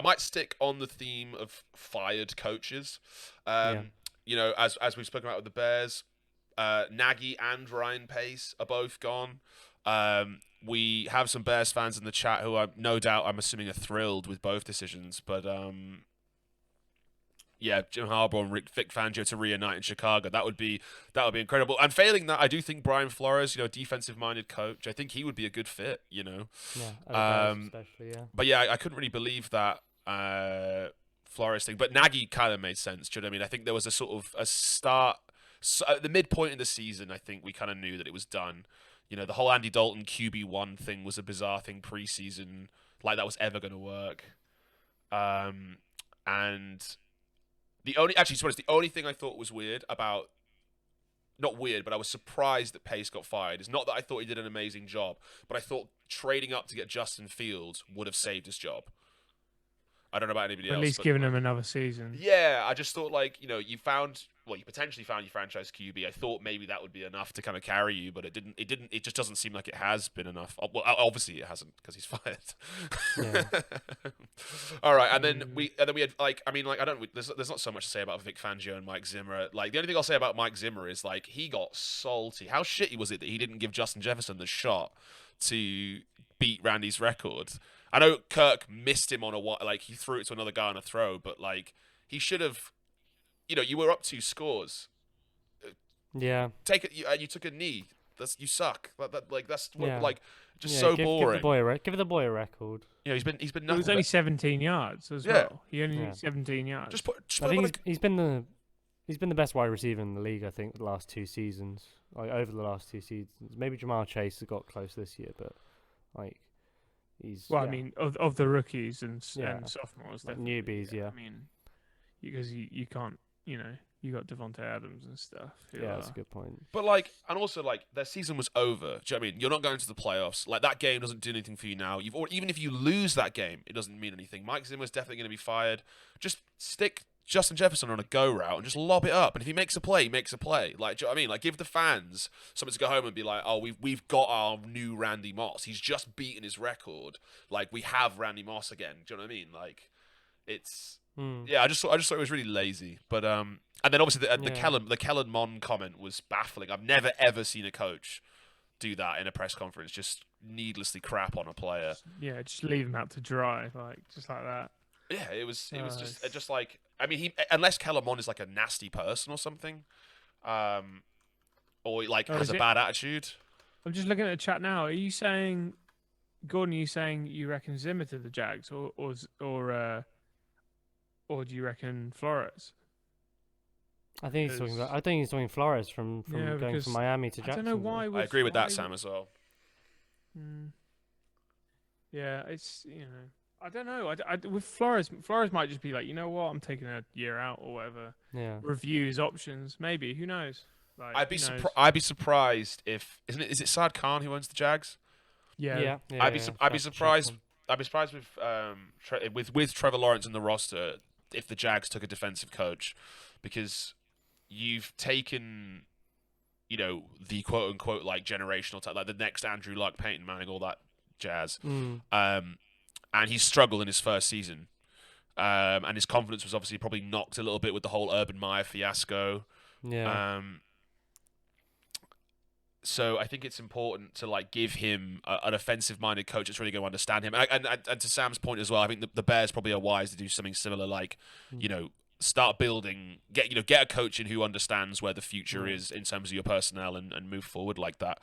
I might stick on the theme of fired coaches. Yeah. As we've spoken about with the Bears, Nagy and Ryan Pace are both gone. We have some Bears fans in the chat who are no doubt, I'm assuming, are thrilled with both decisions. But yeah, Jim Harbaugh and Vic Fangio to reunite in Chicago. That would be incredible. And failing that, I do think Brian Flores, defensive minded coach, I think he would be a good fit. Yeah. At the Bears Um, especially. Yeah. but yeah, I couldn't really believe that Flores thing. But Nagy kind of made sense. Do you know what I mean? I think there was a sort of a start. So at the midpoint in the season, I think we kind of knew that it was done. The whole Andy Dalton QB1 thing was a bizarre thing preseason, like that was ever going to work. And the only thing I thought was weird about, not weird, but I was surprised that Pace got fired. It's not that I thought he did an amazing job, but I thought trading up to get Justin Fields would have saved his job. I don't know about anybody Or at else, least but giving him another season. yeah, I just thought you potentially found your franchise QB. I thought maybe that would be enough to kind of carry you, but it didn't. It didn't. It just doesn't seem like it has been enough. Well, obviously it hasn't because he's fired. Yeah. All right, and then we had there's not so much to say about Vic Fangio and Mike Zimmer. Like the only thing I'll say about Mike Zimmer is like he got salty. How shitty was it that he didn't give Justin Jefferson the shot to beat Randy's record? I know Kirk missed him on he threw it to another guy on a throw, but like he should have. You were up 2 scores. Yeah. Take it. You took a knee. You suck. That's Yeah. just Yeah, so give boring. Give the boy a record. He's been It nothing. was only 17 yards as Yeah. well. He only Yeah. needed 17 yards. Just put I him on think he's been the best wide receiver in the league. I think the last 2 seasons, like over the last 2 seasons. Maybe Jamar Chase has got close this year, but like he's Well, yeah, I mean, of the rookies and Yeah. and sophomores, like definitely, newbies. Yeah. I mean, because you can't, you got Devontae Adams and stuff. who Yeah, that's a are- good point. But and also their season was over. Do you know what I mean? You're not going to the playoffs. Like that game doesn't do anything for you now. Even if you lose that game, it doesn't mean anything. Mike Zimmer's definitely going to be fired. Just stick Justin Jefferson on a go route and just lob it up. And if he makes a play, he makes a play. Like, do you know what I mean? Like, give the fans something to go home and be like, oh, we've got our new Randy Moss. He's just beaten his record. Like, we have Randy Moss again. Do you know what I mean? Like, it's yeah. I just thought it was really lazy. But and then obviously the Kellen Mond comment was baffling. I've never ever seen a coach do that in a press conference. Just needlessly crap on a player. Yeah, just leave him out to dry, just like that. Yeah, it was Nice. just like, I mean, unless Kellen Mond is like a nasty person or something, or like Oh, has is a it? bad attitude. I'm just looking at the chat now. Are you saying, Gordon? Are you saying you reckon Zimmer to the Jags, or do you reckon Flores? I think he's Because- talking Flores from Yeah, going because from Miami to I Jacksonville. don't know why. I agree with that, why Sam, as well. Yeah, it's I don't know. With Flores might just be like, you know what, I'm taking a year out or whatever. Yeah. Review his options, maybe. Who knows? Like, I'd be who knows? I'd be surprised if is it Saad Khan who owns the Jags? Yeah. I'd be surprised. I'd be surprised with Trevor Lawrence in the roster if the Jags took a defensive coach, because you've taken, the quote unquote like generational type, like the next Andrew Luck, Peyton Manning, all that jazz. And he struggled in his first season, and his confidence was obviously probably knocked a little bit with the whole Urban Meyer fiasco. Yeah. So I think it's important to give him an offensive-minded coach that's really going to understand him. And to Sam's point as well, I think the Bears probably are wise to do something similar, start building, get a coach in who understands where the future is in terms of your personnel and move forward like that.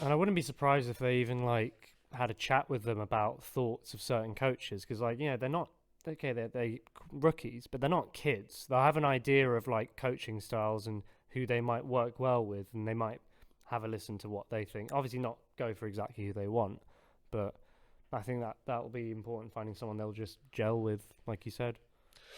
And I wouldn't be surprised if they even had a chat with them about thoughts of certain coaches, because they're not they're rookies, but they're not kids. They'll have an idea of coaching styles and who they might work well with, and they might have a listen to what they think. Obviously not go for exactly who they want, but I think that will be important, finding someone they'll just gel with, like you said.